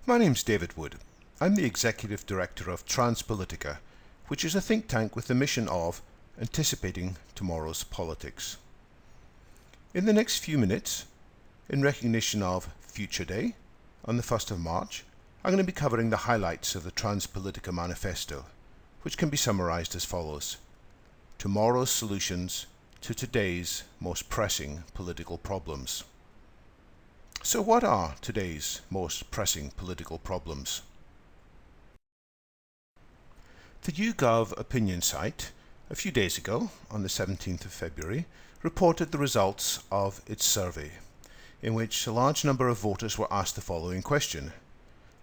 My name's David Wood. I'm the Executive Director of Transpolitica, which is a think tank with the mission of anticipating tomorrow's politics. In the next few minutes, in recognition of Future Day, on the 1st of March, I'm going to be covering the highlights of the Transpolitica Manifesto, which can be summarized as follows: tomorrow's solutions to today's most pressing political problems. So what are today's most pressing political problems? The YouGov opinion site, a few days ago, on the 17th of February, reported the results of its survey, in which a large number of voters were asked the following question: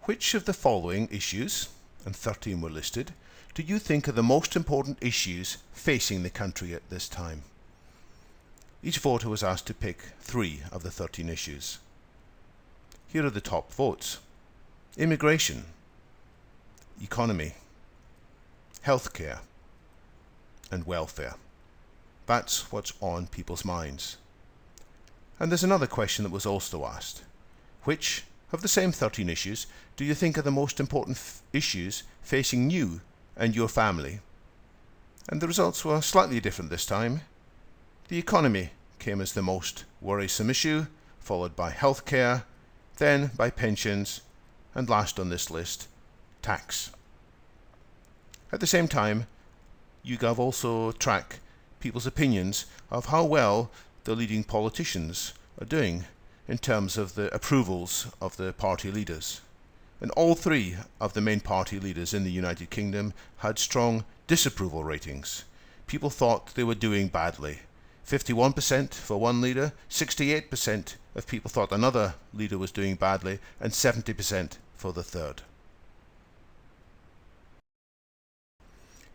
which of the following issues, and 13 were listed, do you think are the most important issues facing the country at this time? Each voter was asked to pick 3 of the 13 issues. Here are the top votes: immigration, economy, healthcare, and welfare. That's what's on people's minds. And there's another question that was also asked: which of the same 13 issues do you think are the most important issues facing you and your family? And the results were slightly different this time. The economy came as the most worrisome issue, followed by healthcare, then by pensions, and last on this list, tax. At the same time, YouGov also track people's opinions of how well the leading politicians are doing in terms of the approvals of the party leaders. And all 3 of the main party leaders in the United Kingdom had strong disapproval ratings. People thought they were doing badly. 51% for one leader, 68% of people thought another leader was doing badly, and 70% for the third.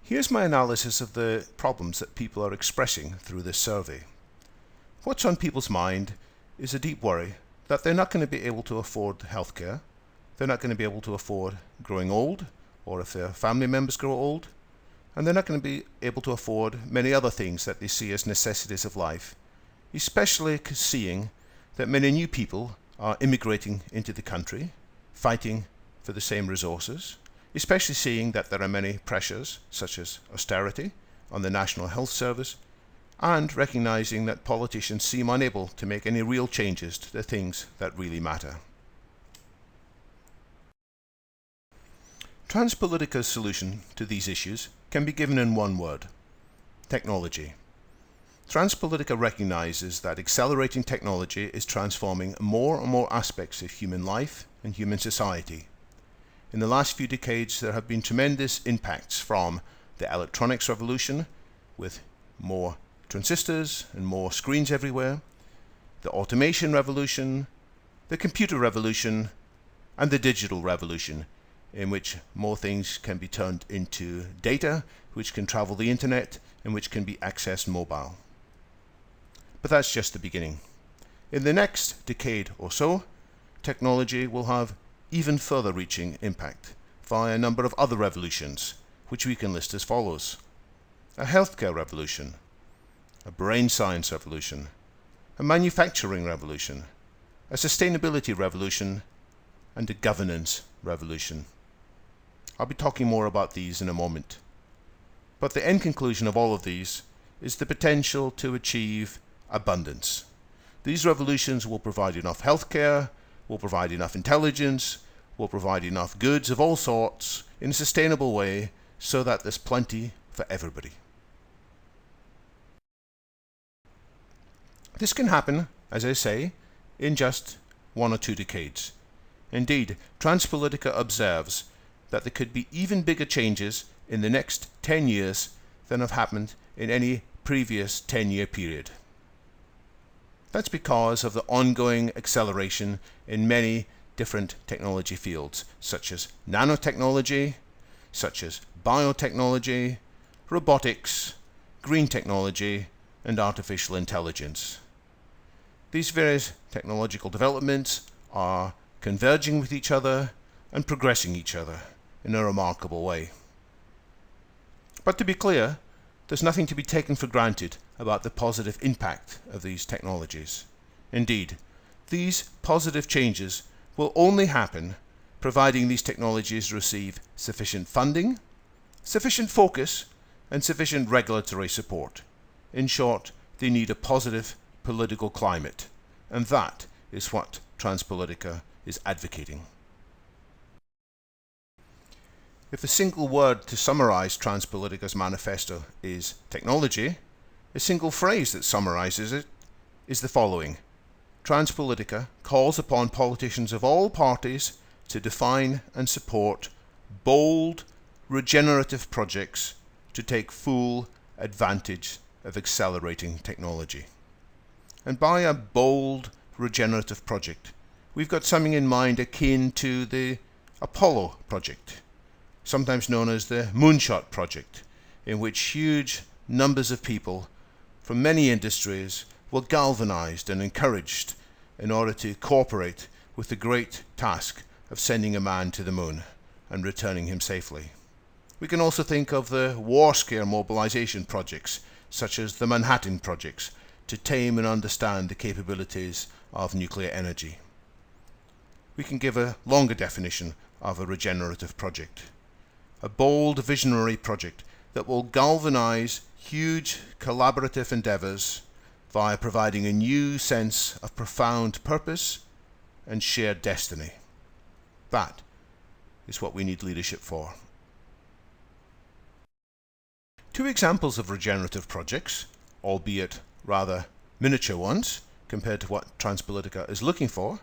Here's my analysis of the problems that people are expressing through this survey. What's on people's mind is a deep worry that they're not going to be able to afford healthcare, they're not going to be able to afford growing old, or if their family members grow old, and they're not going to be able to afford many other things that they see as necessities of life, especially seeing that many new people are immigrating into the country, fighting for the same resources, especially seeing that there are many pressures, such as austerity, on the National Health Service, and recognizing that politicians seem unable to make any real changes to the things that really matter. Transpolitica's solution to these issues can be given in one word: technology. Transpolitica recognizes that accelerating technology is transforming more and more aspects of human life and human society. In the last few decades, there have been tremendous impacts from the electronics revolution, with more transistors and more screens everywhere, the automation revolution, the computer revolution, and the digital revolution, in which more things can be turned into data, which can travel the internet, and which can be accessed mobile. But that's just the beginning. In the next decade or so, technology will have even further reaching impact via a number of other revolutions, which we can list as follows: a healthcare revolution, a brain science revolution, a manufacturing revolution, a sustainability revolution, and a governance revolution. I'll be talking more about these in a moment. But the end conclusion of all of these is the potential to achieve abundance. These revolutions will provide enough healthcare, will provide enough intelligence, will provide enough goods of all sorts in a sustainable way so that there's plenty for everybody. This can happen, as I say, in just 1 or 2 decades. Indeed, Transpolitica observes that there could be even bigger changes in the next 10 years than have happened in any previous 10-year period. That's because of the ongoing acceleration in many different technology fields, such as nanotechnology, such as biotechnology, robotics, green technology, and artificial intelligence. These various technological developments are converging with each other and progressing each other in a remarkable way. But to be clear, there's nothing to be taken for granted about the positive impact of these technologies. Indeed, these positive changes will only happen providing these technologies receive sufficient funding, sufficient focus, and sufficient regulatory support. In short, they need a positive political climate, and that is what Transpolitica is advocating. If a single word to summarize Transpolitica's manifesto is technology, a single phrase that summarizes it is the following: Transpolitica calls upon politicians of all parties to define and support bold, regenerative projects to take full advantage of accelerating technology. And by a bold, regenerative project, we've got something in mind akin to the Apollo project, sometimes known as the Moonshot project, in which huge numbers of people from many industries were galvanized and encouraged in order to cooperate with the great task of sending a man to the moon and returning him safely. We can also think of the war-scare mobilization projects, such as the Manhattan projects, to tame and understand the capabilities of nuclear energy. We can give a longer definition of a regenerative project: a bold, visionary project that will galvanize huge collaborative endeavors via providing a new sense of profound purpose and shared destiny. That is what we need leadership for. Two examples of regenerative projects, albeit rather miniature ones compared to what Transpolitica is looking for,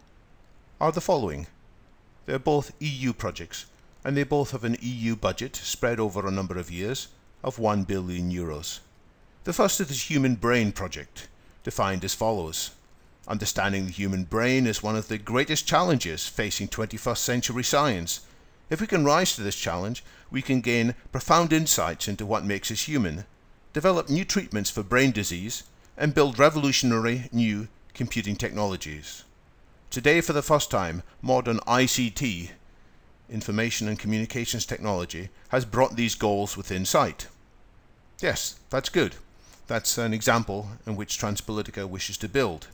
are the following. They are both EU projects, and they both have an EU budget spread over a number of years of €1 billion. The first is the Human Brain Project, defined as follows: understanding the human brain is one of the greatest challenges facing 21st century science. If we can rise to this challenge, we can gain profound insights into what makes us human, develop new treatments for brain disease, and build revolutionary new computing technologies. Today, for the first time, modern ICT, information and communications technology, has brought these goals within sight. Yes, that's good. That's an example in which Transpolitica wishes to build.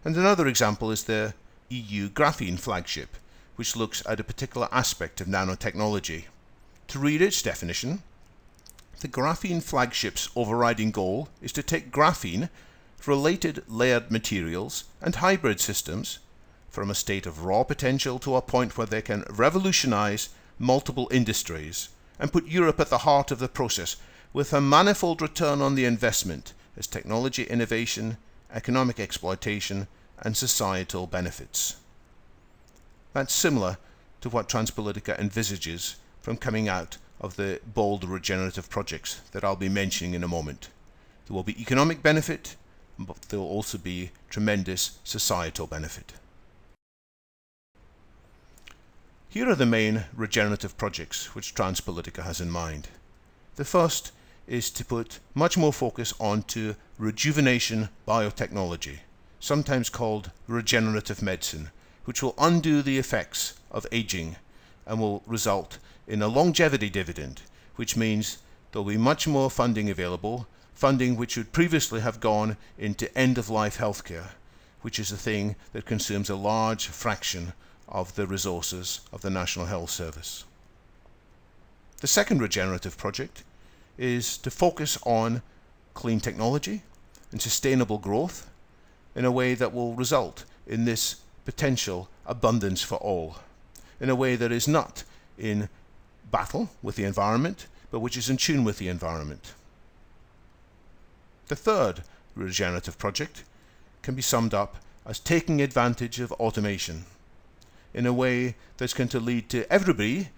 And another example is the EU Graphene Flagship, which looks at a particular aspect of nanotechnology. To read its definition, the Graphene Flagship's overriding goal is to take graphene, related layered materials, and hybrid systems from a state of raw potential to a point where they can revolutionize multiple industries and put Europe at the heart of the process with a manifold return on the investment as technology innovation, economic exploitation, and societal benefits. That's similar to what Transpolitica envisages from coming out of the bold regenerative projects that I'll be mentioning in a moment. There will be economic benefit, but there will also be tremendous societal benefit. Here are the main regenerative projects which Transpolitica has in mind. The first is to put much more focus onto rejuvenation biotechnology, sometimes called regenerative medicine, which will undo the effects of aging and will result in a longevity dividend, which means there will be much more funding available, funding which would previously have gone into end-of-life healthcare, which is a thing that consumes a large fraction of the resources of the National Health Service. The second regenerative project is to focus on clean technology and sustainable growth in a way that will result in this potential abundance for all, in a way that is not in battle with the environment, but which is in tune with the environment. The third regenerative project can be summed up as taking advantage of automation in a way that's going to lead to everybody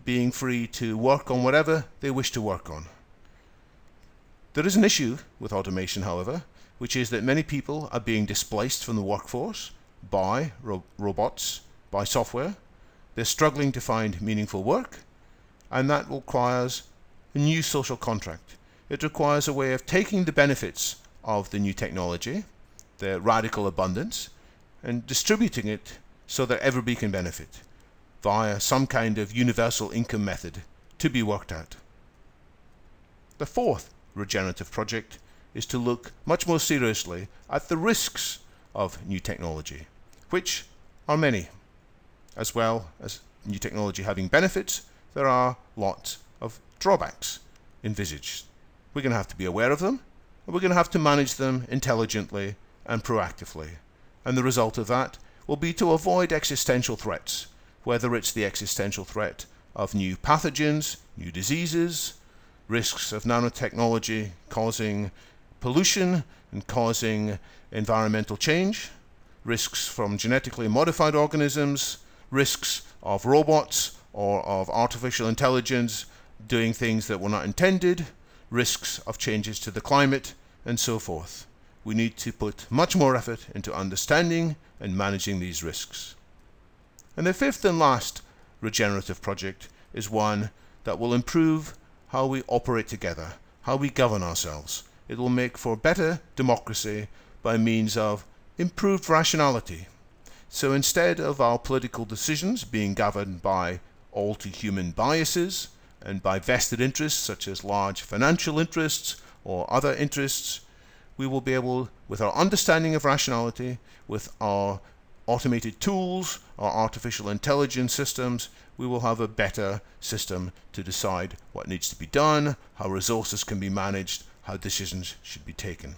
being free to work on whatever they wish to work on. There is an issue with automation, however, which is that many people are being displaced from the workforce by robots, by software. They're struggling to find meaningful work, and that requires a new social contract. It requires a way of taking the benefits of the new technology, the radical abundance, and distributing it so that everybody can benefit via some kind of universal income method to be worked out. The fourth regenerative project is to look much more seriously at the risks of new technology, which are many, as well as new technology having benefits, there are lots of drawbacks envisaged. We're going to have to be aware of them, and we're going to have to manage them intelligently and proactively. And the result of that will be to avoid existential threats, whether it's the existential threat of new pathogens, new diseases, risks of nanotechnology causing pollution and causing environmental change, risks from genetically modified organisms, risks of robots or of artificial intelligence doing things that were not intended, risks of changes to the climate, and so forth. We need to put much more effort into understanding and managing these risks. And the fifth and last regenerative project is one that will improve how we operate together, how we govern ourselves. It will make for better democracy by means of improved rationality. So instead of our political decisions being governed by all too human biases and by vested interests such as large financial interests or other interests, we will be able, with our understanding of rationality, with our automated tools, our artificial intelligence systems, we will have a better system to decide what needs to be done, how resources can be managed, how decisions should be taken.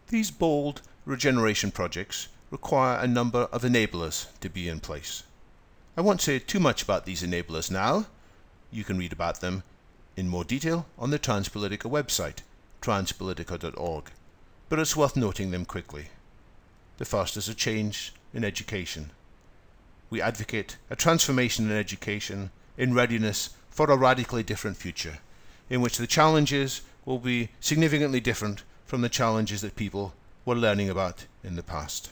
These bold regeneration projects require a number of enablers to be in place. I won't say too much about these enablers now. You can read about them in more detail on the Transpolitica website, transpolitica.org, but it's worth noting them quickly. The first is a change in education. We advocate a transformation in education in readiness for a radically different future, in which the challenges will be significantly different from the challenges that people were learning about in the past.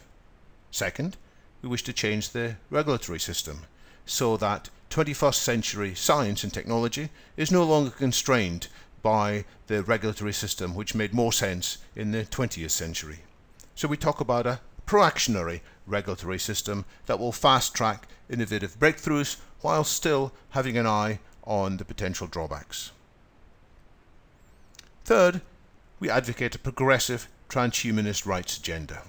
Second, we wish to change the regulatory system so that 21st century science and technology is no longer constrained by the regulatory system which made more sense in the 20th century. So we talk about a proactionary regulatory system that will fast-track innovative breakthroughs while still having an eye on the potential drawbacks. Third, we advocate a progressive transhumanist rights agenda.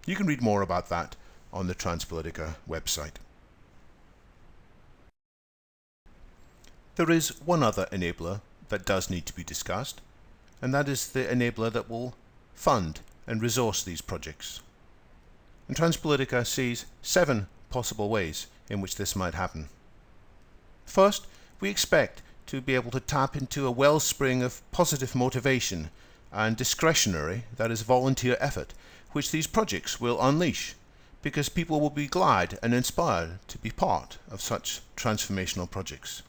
You can read more about that on the Transpolitica website. There is one other enabler that does need to be discussed, and that is the enabler that will fund and resource these projects. And Transpolitica sees 7 possible ways in which this might happen. First, we expect to be able to tap into a wellspring of positive motivation and discretionary, that is volunteer effort, which these projects will unleash, because people will be glad and inspired to be part of such transformational projects.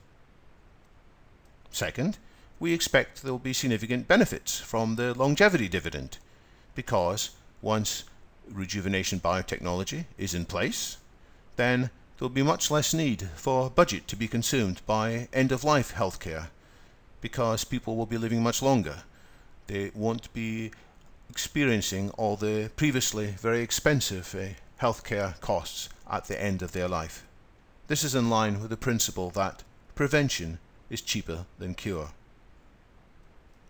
Second, we expect there will be significant benefits from the longevity dividend, because once rejuvenation biotechnology is in place, then there will be much less need for budget to be consumed by end-of-life healthcare, because people will be living much longer. They won't be experiencing all the previously very expensive healthcare costs at the end of their life. This is in line with the principle that prevention is cheaper than cure.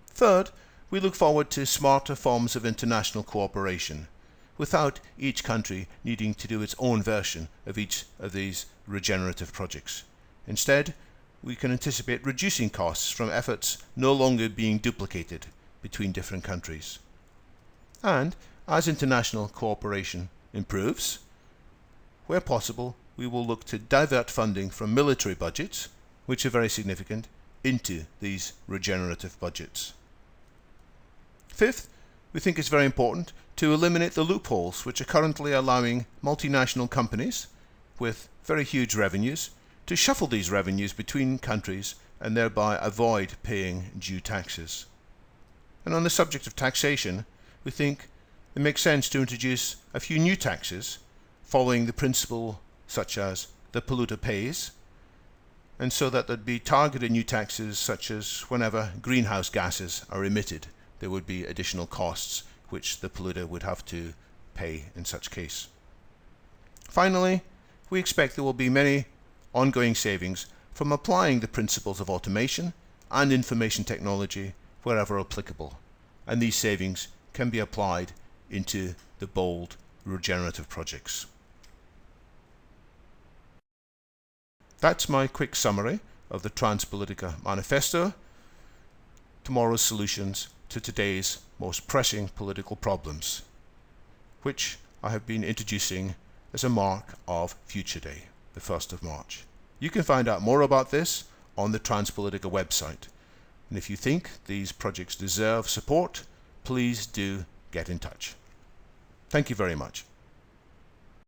Third, we look forward to smarter forms of international cooperation, without each country needing to do its own version of each of these regenerative projects. Instead, we can anticipate reducing costs from efforts no longer being duplicated between different countries. And as international cooperation improves, where possible, we will look to divert funding from military budgets, which are very significant, into these regenerative budgets. Fifth, we think it's very important to eliminate the loopholes which are currently allowing multinational companies with very huge revenues to shuffle these revenues between countries and thereby avoid paying due taxes. And on the subject of taxation, we think it makes sense to introduce a few new taxes following the principle such as the polluter pays, and so that there'd be targeted new taxes such as whenever greenhouse gases are emitted, there would be additional costs which the polluter would have to pay in such case. Finally, we expect there will be many ongoing savings from applying the principles of automation and information technology wherever applicable, and these savings can be applied into the bold regenerative projects. That's my quick summary of the Transpolitica Manifesto, tomorrow's solutions to today's most pressing political problems, which I have been introducing as a mark of Future Day, the 1st of March. You can find out more about this on the Transpolitica website. And if you think these projects deserve support, please do get in touch. Thank you very much.